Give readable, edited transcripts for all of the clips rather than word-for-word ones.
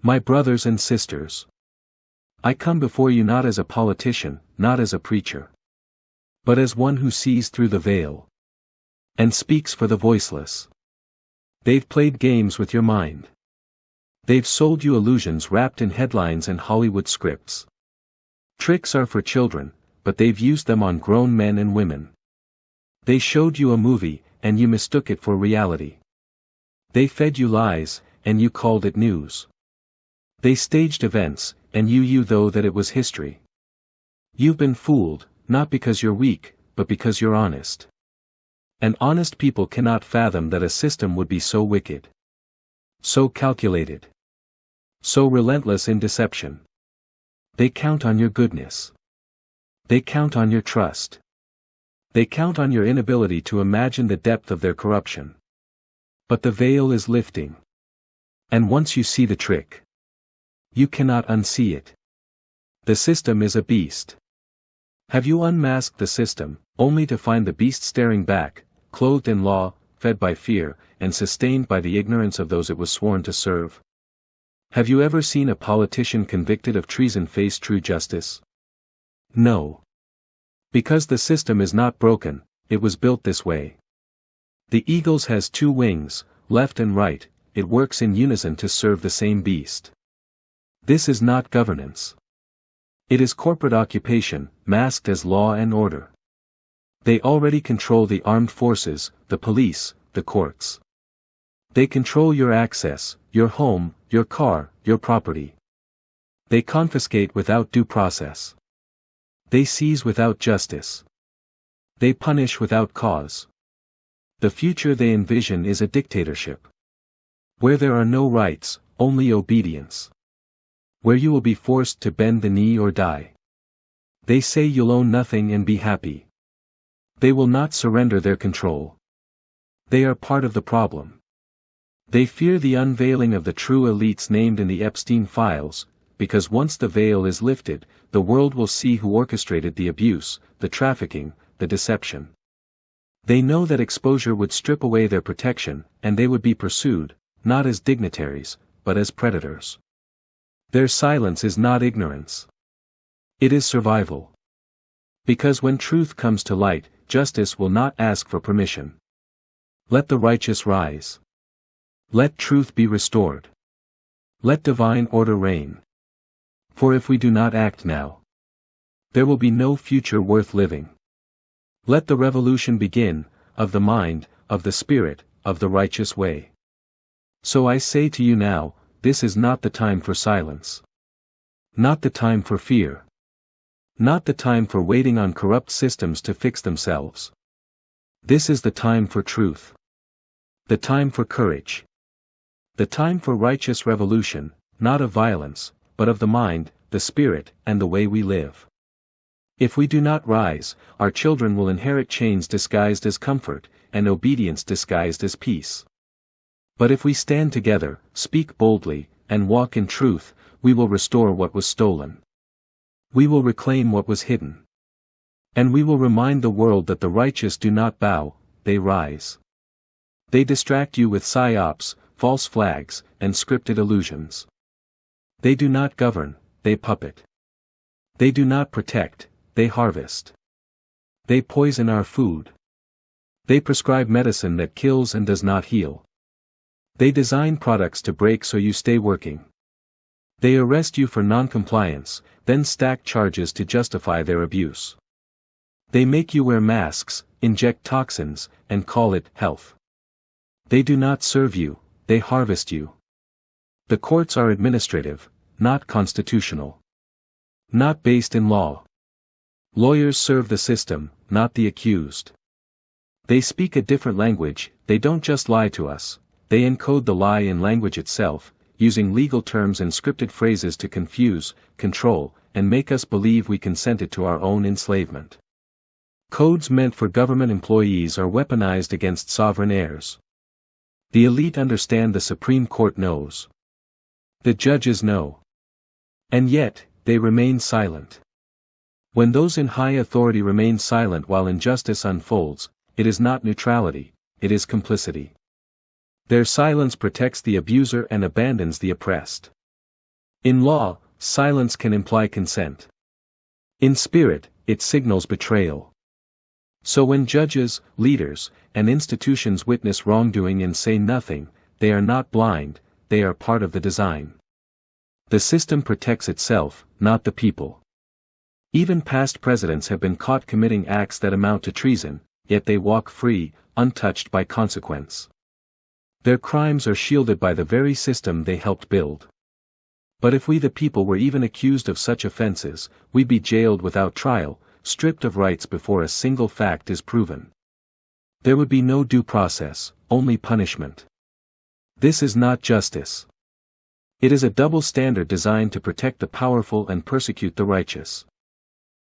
My brothers and sisters, I come before you not as a politician, not as a preacher, but as one who sees through the veil and speaks for the voiceless. They've played games with your mind. They've sold you illusions wrapped in headlines and Hollywood scripts. Tricks are for children, but they've used them on grown men and women. They showed you a movie, and you mistook it for reality. They fed you lies, and you called it news. They staged events, and you though that it was history. You've been fooled, not because you're weak, but because you're honest. And honest people cannot fathom that a system would be so wicked, so calculated, so relentless in deception. They count on your goodness. They count on your trust. They count on your inability to imagine the depth of their corruption. But the veil is lifting. And once you see the trick, you cannot unsee it. The system is a beast. Have you unmasked the system, only to find the beast staring back, clothed in law, fed by fear, and sustained by the ignorance of those it was sworn to serve? Have you ever seen a politician convicted of treason face true justice? No. Because the system is not broken, it was built this way. The eagle has two wings, left and right, it works in unison to serve the same beast. This is not governance. It is corporate occupation, masked as law and order. They already control the armed forces, the police, the courts. They control your access, your home, your car, your property. They confiscate without due process. They seize without justice. They punish without cause. The future they envision is a dictatorship, where there are no rights, only obedience. Where you will be forced to bend the knee or die. They say you'll own nothing and be happy. They will not surrender their control. They are part of the problem. They fear the unveiling of the true elites named in the Epstein files, because once the veil is lifted, the world will see who orchestrated the abuse, the trafficking, the deception. They know that exposure would strip away their protection, and they would be pursued, not as dignitaries, but as predators. Their silence is not ignorance. It is survival. Because when truth comes to light, justice will not ask for permission. Let the righteous rise. Let truth be restored. Let divine order reign. For if we do not act now, there will be no future worth living. Let the revolution begin, of the mind, of the spirit, of the righteous way. So I say to you now, this is not the time for silence. Not the time for fear. Not the time for waiting on corrupt systems to fix themselves. This is the time for truth. The time for courage. The time for righteous revolution, not of violence, but of the mind, the spirit, and the way we live. If we do not rise, our children will inherit chains disguised as comfort, and obedience disguised as peace. But if we stand together, speak boldly, and walk in truth, we will restore what was stolen. We will reclaim what was hidden. And we will remind the world that the righteous do not bow, they rise. They distract you with psyops, false flags, and scripted illusions. They do not govern, they puppet. They do not protect, they harvest. They poison our food. They prescribe medicine that kills and does not heal. They design products to break so you stay working. They arrest you for non-compliance, then stack charges to justify their abuse. They make you wear masks, inject toxins, and call it health. They do not serve you, they harvest you. The courts are administrative, not constitutional. Not based in law. Lawyers serve the system, not the accused. They speak a different language, they don't just lie to us. They encode the lie in language itself, using legal terms and scripted phrases to confuse, control, and make us believe we consented to our own enslavement. Codes meant for government employees are weaponized against sovereign heirs. The elite understand, the Supreme Court knows. The judges know. And yet, they remain silent. When those in high authority remain silent while injustice unfolds, it is not neutrality, it is complicity. Their silence protects the abuser and abandons the oppressed. In law, silence can imply consent. In spirit, it signals betrayal. So when judges, leaders, and institutions witness wrongdoing and say nothing, they are not blind, they are part of the design. The system protects itself, not the people. Even past presidents have been caught committing acts that amount to treason, yet they walk free, untouched by consequence. Their crimes are shielded by the very system they helped build. But if we the people were even accused of such offenses, we'd be jailed without trial, stripped of rights before a single fact is proven. There would be no due process, only punishment. This is not justice. It is a double standard designed to protect the powerful and persecute the righteous.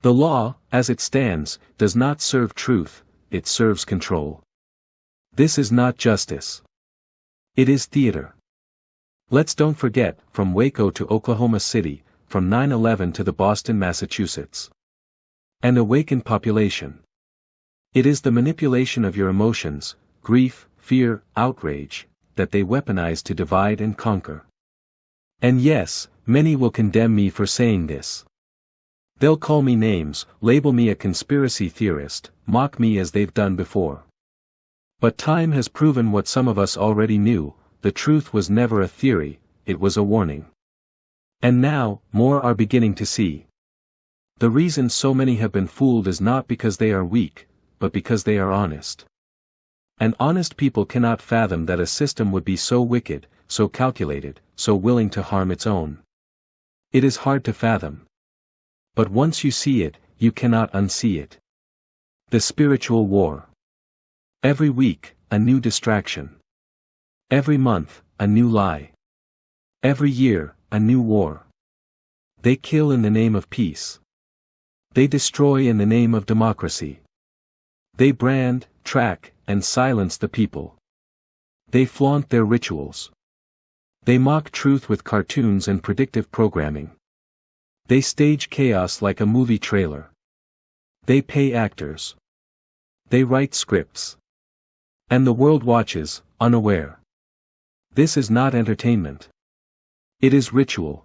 The law, as it stands, does not serve truth, it serves control. This is not justice. It is theater. Let's don't forget, from Waco to Oklahoma City, from 9/11 to the Boston, Massachusetts. An awakened population. It is the manipulation of your emotions, grief, fear, outrage, that they weaponize to divide and conquer. And yes, many will condemn me for saying this. They'll call me names, label me a conspiracy theorist, mock me as they've done before. But time has proven what some of us already knew, the truth was never a theory, it was a warning. And now, more are beginning to see. The reason so many have been fooled is not because they are weak, but because they are honest. And honest people cannot fathom that a system would be so wicked, so calculated, so willing to harm its own. It is hard to fathom. But once you see it, you cannot unsee it. The spiritual war. Every week, a new distraction. Every month, a new lie. Every year, a new war. They kill in the name of peace. They destroy in the name of democracy. They brand, track, and silence the people. They flaunt their rituals. They mock truth with cartoons and predictive programming. They stage chaos like a movie trailer. They pay actors. They write scripts. And the world watches, unaware. This is not entertainment. It is ritual.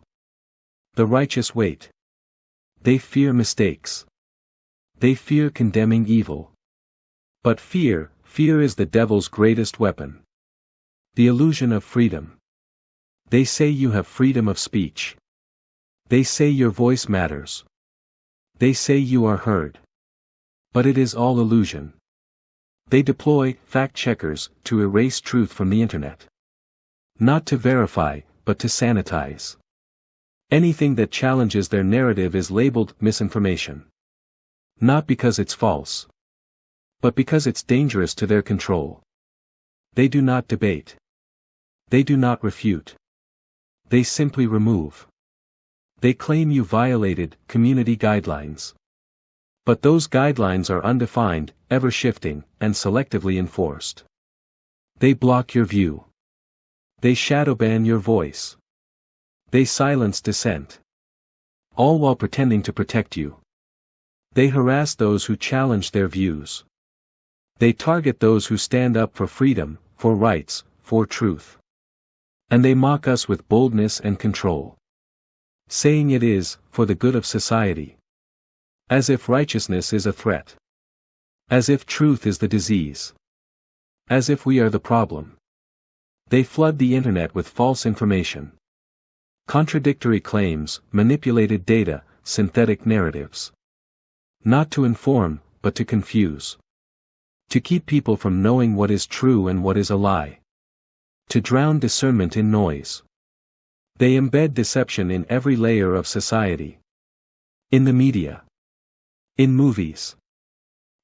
The righteous wait. They fear mistakes. They fear condemning evil. But fear is the devil's greatest weapon. The illusion of freedom. They say you have freedom of speech. They say your voice matters. They say you are heard. But it is all illusion. They deploy fact-checkers to erase truth from the internet. Not to verify, but to sanitize. Anything that challenges their narrative is labeled misinformation. Not because it's false, but because it's dangerous to their control. They do not debate. They do not refute. They simply remove. They claim you violated community guidelines. But those guidelines are undefined, ever-shifting, and selectively enforced. They block your view. They shadowban your voice. They silence dissent. All while pretending to protect you. They harass those who challenge their views. They target those who stand up for freedom, for rights, for truth. And they mock us with boldness and control. Saying it is, for the good of society. As if righteousness is a threat. As if truth is the disease. As if we are the problem. They flood the internet with false information. Contradictory claims, manipulated data, synthetic narratives. Not to inform, but to confuse. To keep people from knowing what is true and what is a lie. To drown discernment in noise. They embed deception in every layer of society. In the media. In movies.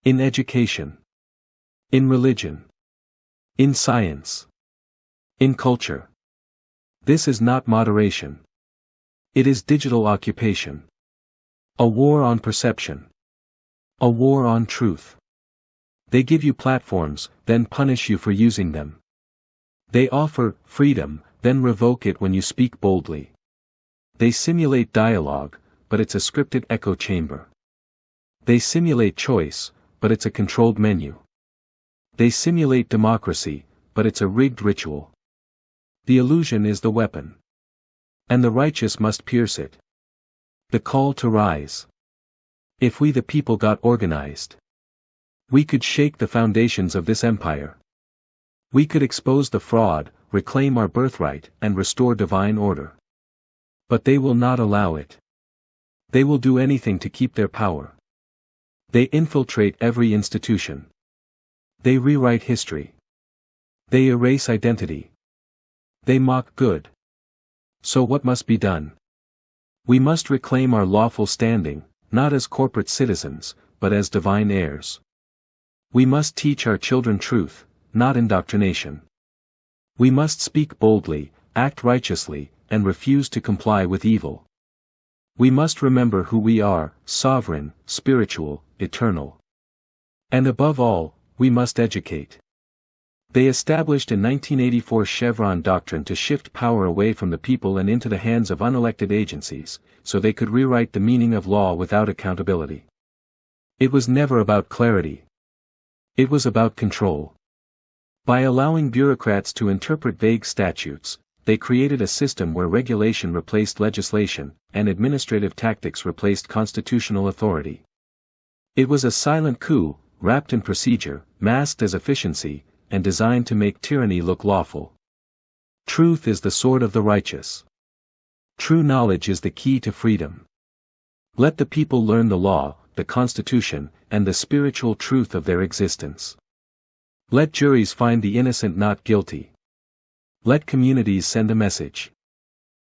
In education. In religion. In science. In culture. This is not moderation. It is digital occupation. A war on perception. A war on truth. They give you platforms, then punish you for using them. They offer freedom, then revoke it when you speak boldly. They simulate dialogue, but it's a scripted echo chamber. They simulate choice, but it's a controlled menu. They simulate democracy, but it's a rigged ritual. The illusion is the weapon. And the righteous must pierce it. The call to rise. If we the people got organized, we could shake the foundations of this empire. We could expose the fraud, reclaim our birthright, and restore divine order. But they will not allow it. They will do anything to keep their power. They infiltrate every institution. They rewrite history. They erase identity. They mock good. So what must be done? We must reclaim our lawful standing, not as corporate citizens, but as divine heirs. We must teach our children truth, not indoctrination. We must speak boldly, act righteously, and refuse to comply with evil. We must remember who we are, sovereign, spiritual, eternal. And above all, we must educate. They established in 1984 Chevron doctrine to shift power away from the people and into the hands of unelected agencies, so they could rewrite the meaning of law without accountability. It was never about clarity. It was about control. By allowing bureaucrats to interpret vague statutes, they created a system where regulation replaced legislation, and administrative tactics replaced constitutional authority. It was a silent coup, wrapped in procedure, masked as efficiency, and designed to make tyranny look lawful. Truth is the sword of the righteous. True knowledge is the key to freedom. Let the people learn the law, the Constitution, and the spiritual truth of their existence. Let juries find the innocent not guilty. Let communities send a message.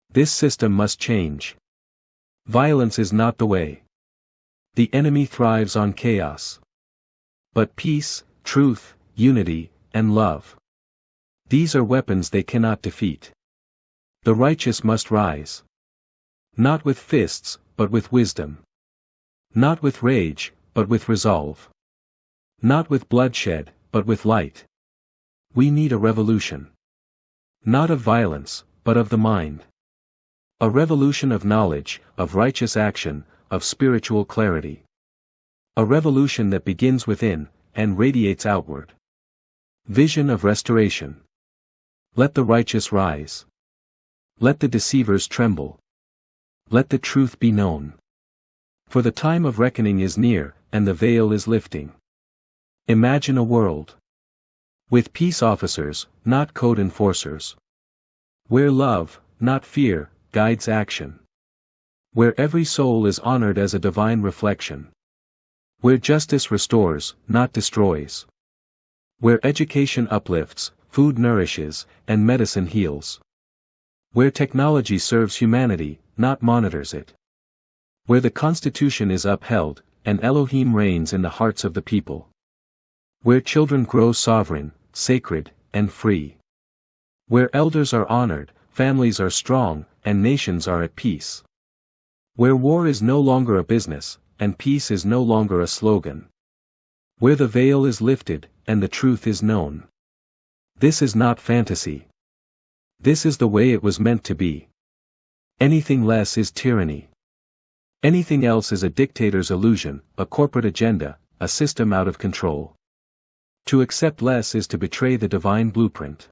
This system must change. Violence is not the way. The enemy thrives on chaos. But peace, truth, unity, and love. These are weapons they cannot defeat. The righteous must rise. Not with fists, but with wisdom. Not with rage, but with resolve. Not with bloodshed, but with light. We need a revolution. Not of violence, but of the mind. A revolution of knowledge, of righteous action, of spiritual clarity. A revolution that begins within, and radiates outward. Vision of restoration. Let the righteous rise. Let the deceivers tremble. Let the truth be known. For the time of reckoning is near, and the veil is lifting. Imagine a world with peace officers, not code enforcers. Where love, not fear, guides action. Where every soul is honored as a divine reflection. Where justice restores, not destroys. Where education uplifts, food nourishes, and medicine heals. Where technology serves humanity, not monitors it. Where the Constitution is upheld, and Elohim reigns in the hearts of the people. Where children grow sovereign, sacred, and free. Where elders are honored, families are strong, and nations are at peace. Where war is no longer a business, and peace is no longer a slogan. Where the veil is lifted, and the truth is known. This is not fantasy. This is the way it was meant to be. Anything less is tyranny. Anything else is a dictator's illusion, a corporate agenda, a system out of control. To accept less is to betray the divine blueprint.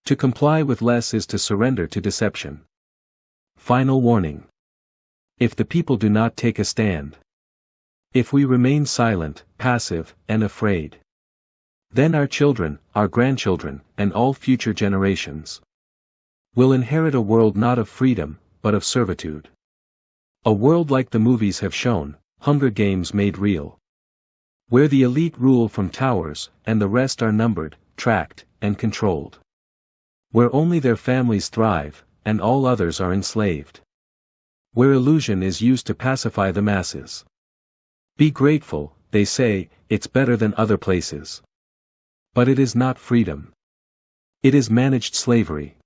To comply with less is to surrender to deception. Final warning. If the people do not take a stand, if we remain silent, passive, and afraid, then our children, our grandchildren, and all future generations will inherit a world not of freedom, but of servitude. A world like the movies have shown, Hunger Games made real. Where the elite rule from towers, and the rest are numbered, tracked, and controlled. Where only their families thrive, and all others are enslaved. Where illusion is used to pacify the masses. Be grateful, they say, it's better than other places. But it is not freedom. It is managed slavery.